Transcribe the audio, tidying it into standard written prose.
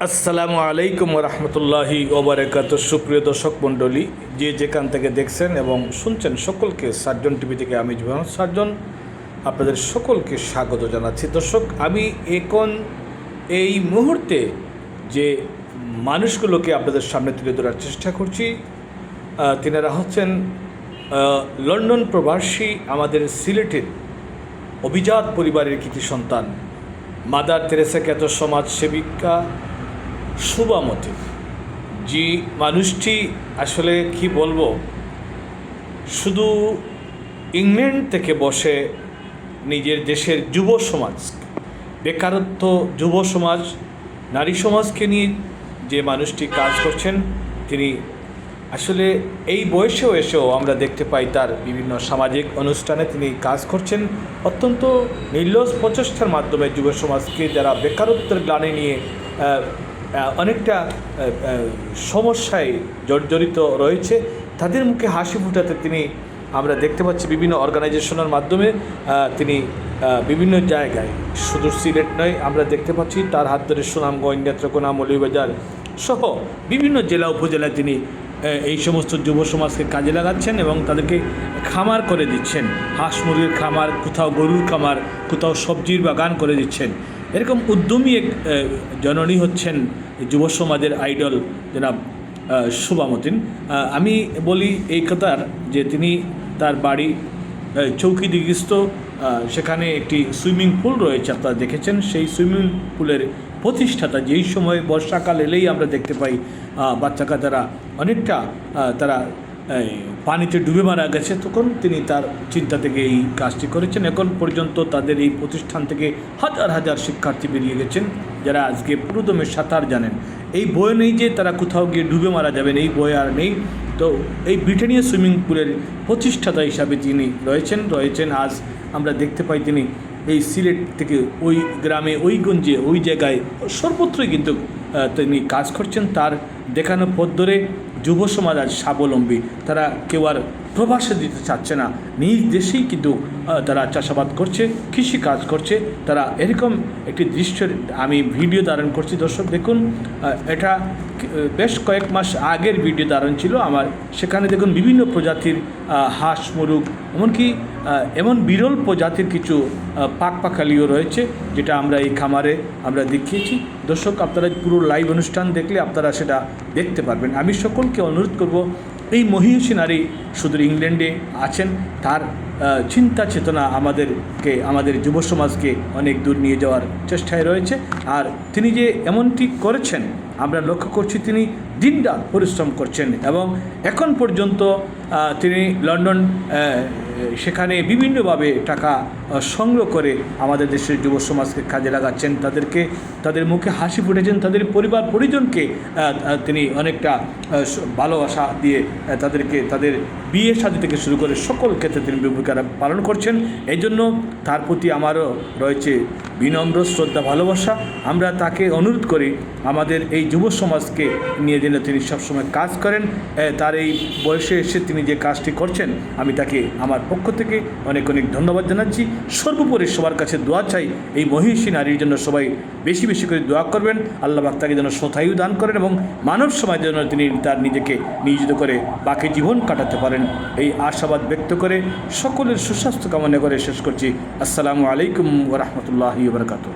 আসসালামু আলাইকুম রহমতুল্লাহি ওবরাকাতুহু। সুপ্রিয় দর্শক মণ্ডলী, যে যেখান থেকে দেখছেন এবং শুনছেন সকলকে সার্জন টিভি থেকে আমি জীবন সার্জন আপনাদের সকলকে স্বাগত জানাচ্ছি। দর্শক, আমি এখন এই মুহূর্তে যে মানুষগুলোকে আপনাদের সামনে তুলে ধরার চেষ্টা করছি, তিনারা হচ্ছেন লন্ডন প্রবাসী আমাদের সিলেটের অভিজাত পরিবারের কৃতি সন্তান মাদার তেরেসা খ্যাত সমাজসেবিকা শুভামতি। যে মানুষটি আসলে কি বলবো, শুধু ইংল্যান্ড থেকে বসে নিজের দেশের যুব সমাজ, বেকারত্ব যুব সমাজ, নারী সমাজকে নিয়ে যে মানুষটি কাজ করছেন, তিনি আসলে এই বয়সেও এসেও আমরা দেখতে পাই তার বিভিন্ন সামাজিক অনুষ্ঠানে তিনি কাজ করছেন। অত্যন্ত নির্লজ্জ প্রচেষ্টার মাধ্যমে যুব সমাজকে যারা বেকারত্বের গ্লানি নিয়ে অনেকটা সমস্যায় জর্জরিত রয়েছে, তাদের মুখে হাসি ফুটাতে তিনি আমরা দেখতে পাচ্ছি বিভিন্ন অর্গানাইজেশনের মাধ্যমে তিনি বিভিন্ন জায়গায়, শুধু সিলেট নয়, আমরা দেখতে পাচ্ছি তার হাত ধরে সুনামগঞ্জ, নেত্রকোনা, মৌলভীবাজার সহ বিভিন্ন জেলা উপজেলায় তিনি এই সমস্ত যুব সমাজকে কাজে লাগাচ্ছেন এবং তাদেরকে খামার করে দিচ্ছেন। হাঁস মুরগির খামার, কোথাও গরুর খামার, কোথাও সবজির বাগান করে দিচ্ছেন। এরকম উদ্যমী এক জননী হচ্ছেন যুব সমাজের আইডল জনাব শুভামতিন। আমি বলি এই কথার যে তিনি তার বাড়ি চৌকি দিগিস্থ, সেখানে একটি সুইমিং পুল রয়েছে, আপনারা দেখেছেন। সেই সুইমিং পুলের প্রতিষ্ঠাতা, যেই সময় বর্ষাকাল এলেই আমরা দেখতে পাই বাচ্চা কাচ্চারা অনেকটা তারা পানিতে ডুবে মারা গেছে, তখন তিনি তার চিন্তা থেকে এই কাজটি করেছেন। এখন পর্যন্ত তাদের এই প্রতিষ্ঠান থেকে হাজার হাজার শিক্ষার্থী বেরিয়ে গেছেন, যারা আজকে পুরোদমে সাঁতার জানেন। এই বই নেই যে তারা কোথাও গিয়ে ডুবে মারা যাবেন, এই বই আর নেই। তো এই ব্রিটানিয়া সুইমিং পুলের প্রতিষ্ঠাতা হিসাবে তিনি রয়েছেন। আজ আমরা দেখতে পাই তিনি এই সিলেট থেকে ওই গ্রামে, ওই গঞ্জে, ওই জায়গায় সর্বত্রই কিন্তু তিনি কাজ করছেন। তার দেখানো পথ ধরে যুব সমাজ আজ স্বাবলম্বী। তারা কেউ আর প্রবাসে দিতে চাচ্ছে না, নিজ দেশেই কিন্তু তারা চাষাবাদ করছে, কৃষি কাজ করছে। তারা এরকম একটি দৃশ্যের আমি ভিডিও ধারণ করছি। দর্শক দেখুন, এটা বেশ কয়েক মাস আগের ভিডিও ধারণ ছিল আমার। সেখানে দেখুন বিভিন্ন প্রজাতির হাঁস, মুরগ, এমনকি এমন বিরল প্রজাতির কিছু পাকপাখালিও রয়েছে, যেটা আমরা এই খামারে আমরা দেখিয়েছি। দর্শক, আপনারা পুরো লাইভ অনুষ্ঠান দেখলে আপনারা সেটা দেখতে পারবেন। আমি সকলকে অনুরোধ করব, এই মহিষী নারী শুধু ইংল্যান্ডে আছেন, তার চিন্তা চেতনা আমাদের যুব সমাজকে অনেক দূর নিয়ে যাওয়ার চেষ্টায় রয়েছে। আর তিনি যে এমনটি করেছেন, আমরা লক্ষ্য করছি তিনি দিনরাত পরিশ্রম করছেন এবং এখন পর্যন্ত তিনি লন্ডন সেখানে বিভিন্নভাবে টাকা সংগ্রহ করে আমাদের দেশের যুব সমাজকে কাজে লাগাচ্ছেন। তাদের মুখে হাসি ফুটেছেন, তাদের পরিবার পরিজনকে তিনি অনেকটা ভালোবাসা দিয়ে তাদের বিয়ে শাদী থেকে শুরু করে সকল ক্ষেত্রে তিনি ভূমিকা পালন করছেন। এই জন্য তার প্রতি আমারও রয়েছে বিনম্র শ্রদ্ধা, ভালোবাসা। আমরা তাকে অনুরোধ করি আমাদের এই যুব সমাজকে নিয়ে যেন তিনি সবসময় কাজ করেন। তার এই বয়সে এসে তিনি যে কাজটি করছেন, আমি তাকে আমার পক্ষ থেকে অনেক অনেক ধন্যবাদ জানাচ্ছি। সর্বোপরি সবার কাছে দোয়া চাই, এই মহিষী নারীর জন্য সবাই বেশি বেশি করে দোয়া করবেন। আল্লাহ পাক তাকে যেন শতায়ু দান করেন এবং মানব সমাজের জন্য তিনি তার নিজেকে নিয়োজিত করে বাকি জীবন কাটাতে পারেন, এই আশাবাদ ব্যক্ত করে সকলের সুস্বাস্থ্য কামনা করে শেষ করছি। আসসালামু আলাইকুম ওয়া রাহমাতুল্লাহি ওয়া বারাকাতুহু।